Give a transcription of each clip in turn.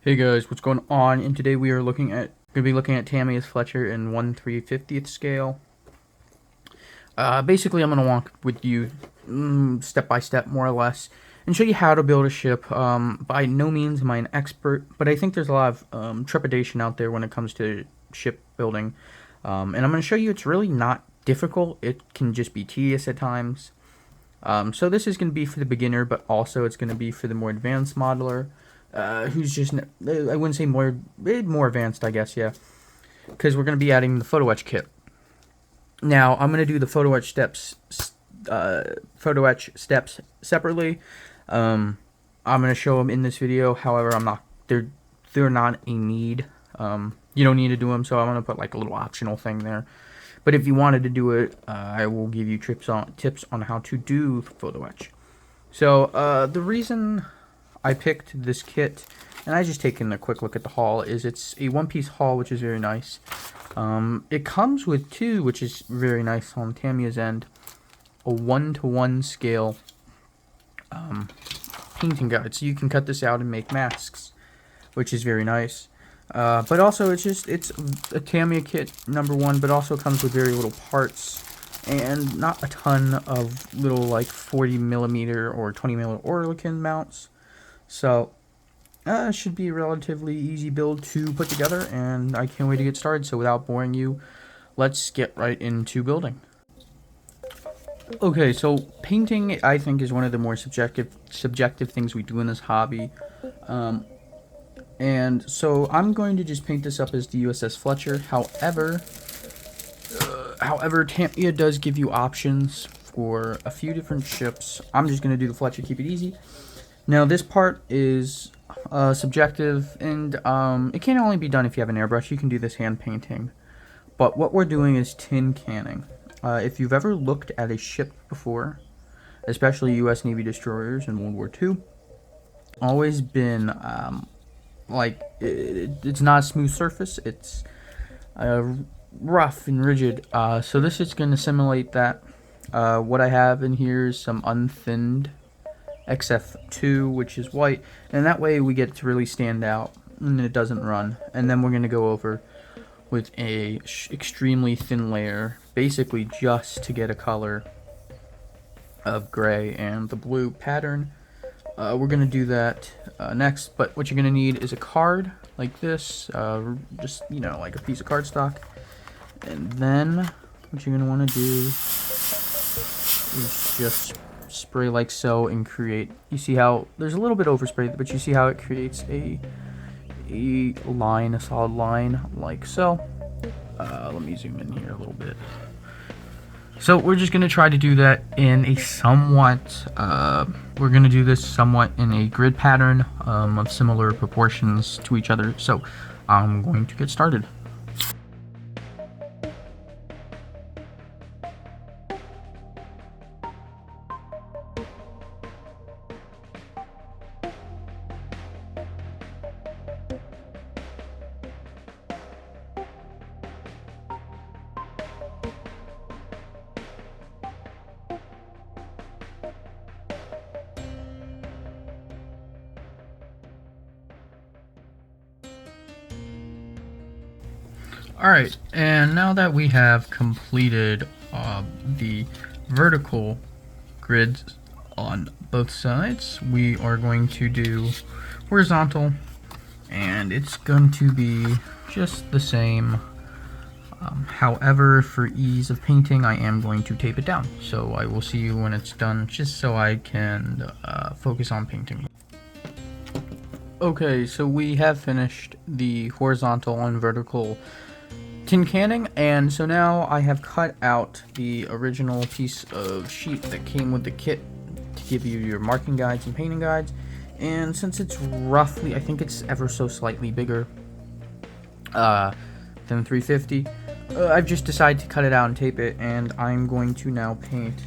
Hey guys, what's going on? And today we are gonna be looking at Tamiya's Fletcher in 1/350th scale. Basically, I'm gonna walk with you step by step, more or less, and show you how to build a ship. By no means am I an expert, but I think there's a lot of trepidation out there when it comes to ship building. And I'm gonna show you it's really not difficult. It can just be tedious at times. So this is going to be for the beginner, but also it's going to be for the more advanced modeler, who's just, I wouldn't say more advanced, I guess, yeah, because we're going to be adding the photo etch kit. Now, I'm going to do the photo etch steps separately. I'm going to show them in this video. However, they're not a need. You don't need to do them, so I'm going to put like a little optional thing there. But if you wanted to do it, I will give you tips on how to do photo etch. So the reason I picked this kit, and I just taken a quick look at the haul, is it's a one-piece haul, which is very nice. It comes with two, which is very nice on Tamiya's end, a 1-to-1 scale painting guide, so you can cut this out and make masks, which is very nice. But also, it's a Tamiya kit, #1, but also comes with very little parts and not a ton of little like 40mm or 20mm Orlikin mounts. So, it should be a relatively easy build to put together, and I can't wait to get started. So, without boring you, let's get right into building. Okay, so painting, I think, is one of the more subjective things we do in this hobby. And so I'm going to just paint this up as the USS Fletcher. However, Tamiya does give you options for a few different ships. I'm just going to do the Fletcher, keep it easy. Now, this part is subjective, and it can only be done if you have an airbrush. You can do this hand painting. But what we're doing is tin canning. If you've ever looked at a ship before, especially U.S. Navy destroyers in World War II, always been it's not a smooth surface. It's rough and rigid. So this is going to simulate that. What I have in here is some unthinned XF2, which is white, and that way we get it to really stand out and it doesn't run. And then we're going to go over with a extremely thin layer, basically just to get a color of gray and the blue pattern. We're going to do that next, but what you're going to need is a card like this, just, like a piece of cardstock. And then what you're going to want to do is just spray like so and create, you see how there's a little bit overspray, but you see how it creates a solid line like so. Let me zoom in here a little bit. So we're just going to try to do that in a somewhat, we're going to do this somewhat in a grid pattern of similar proportions to each other. So I'm going to get started. Alright, and now that we have completed the vertical grids on both sides, we are going to do horizontal, and it's going to be just the same. However, for ease of painting, I am going to tape it down. So I will see you when it's done, just so I can focus on painting. Okay, so we have finished the horizontal and vertical tin canning, and so now I have cut out the original piece of sheet that came with the kit to give you your marking guides and painting guides. And since it's roughly, I think it's ever so slightly bigger than 350, I've just decided to cut it out and tape it, and I'm going to now paint.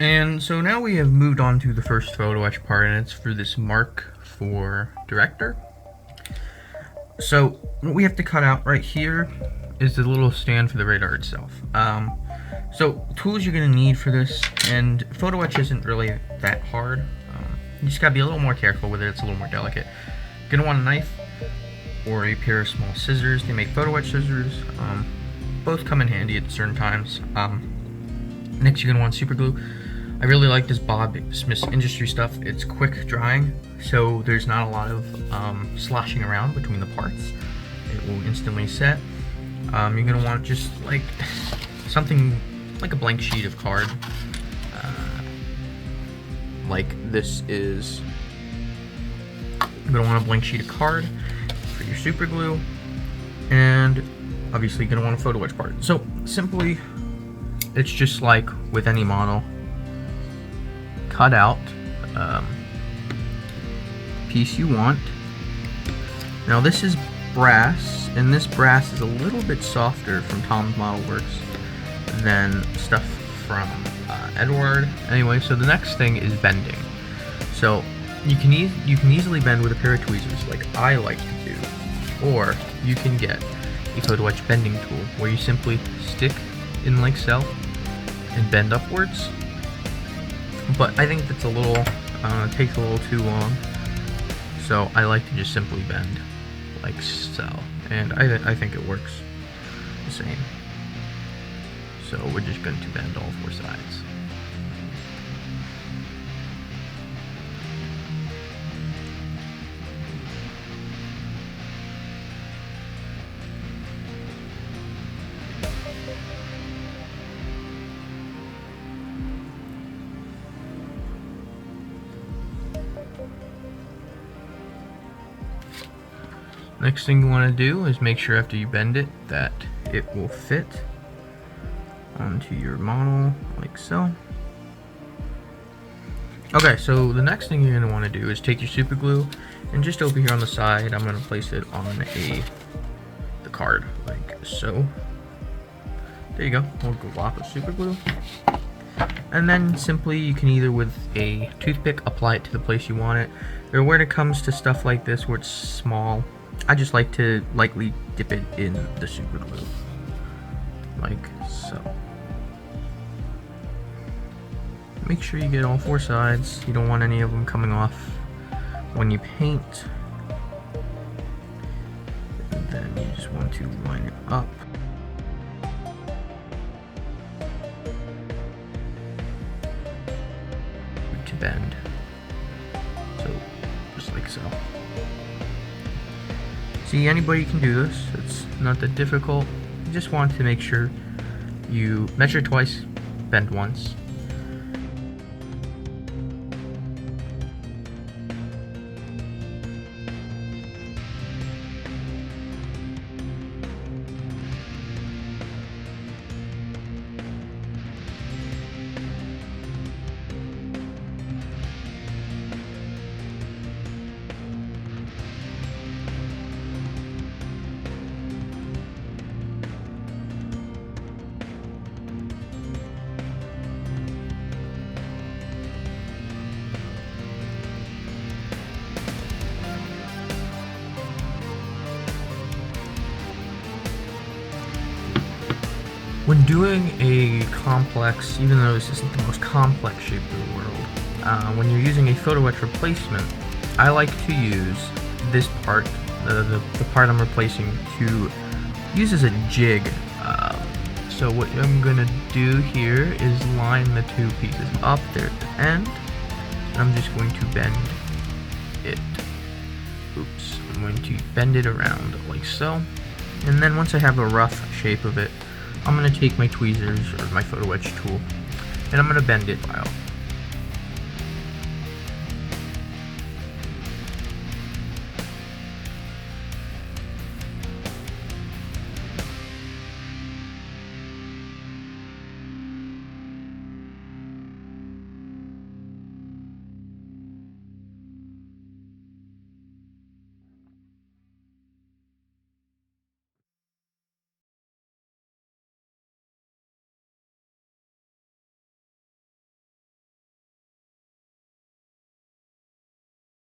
And so now we have moved on to the first photo etch part, and it's for this mark for director. So what we have to cut out right here is the little stand for the radar itself. So tools you're going to need for this, and photo etch isn't really that hard. You just got to be a little more careful with it. It's a little more delicate. You're going to want a knife or a pair of small scissors. They make photo etch scissors. Both come in handy at certain times. Next, you're going to want super glue. I really like this Bob Smith Industry stuff. It's quick drying, so there's not a lot of sloshing around between the parts. It will instantly set. You're going to want just like something like a blank sheet of card. Like this is, you're going to want a blank sheet of card for your super glue, and obviously you're going to want a photo etch part. So simply, it's just like with any model. Cut out piece you want. Now this is brass, and this brass is a little bit softer from Tom's Model Works than stuff from Edward. Anyway, so the next thing is bending. So you can easily bend with a pair of tweezers, like I like to do, or you can get a photo etch bending tool where you simply stick in like so and bend upwards. But I think that's a little, takes a little too long, so I like to just simply bend, like so, and I think it works the same. So we're just going to bend all four sides. Next thing you want to do is make sure after you bend it that it will fit onto your model like so. Okay, so the next thing you're going to want to do is take your super glue, and just over here on the side I'm going to place it on the card like so. There you go, we'll glop of super glue. And then simply you can either with a toothpick apply it to the place you want it, or when it comes to stuff like this where it's small, I just like to lightly dip it in the super glue, like so. Make sure you get all four sides. You don't want any of them coming off when you paint. And then you just want to line it up. To bend. So, just like so. See, anybody can do this. It's not that difficult. You just want to make sure you measure twice, bend once. When doing a complex, even though this isn't the most complex shape in the world, when you're using a photo etch replacement, I like to use this part, the part I'm replacing, to use as a jig. So what I'm going to do here is line the two pieces up there at the end, and I'm just going to bend it. Oops, I'm going to bend it around like so, and then once I have a rough shape of it, I'm going to take my tweezers or my photo etch tool, and I'm going to bend it out.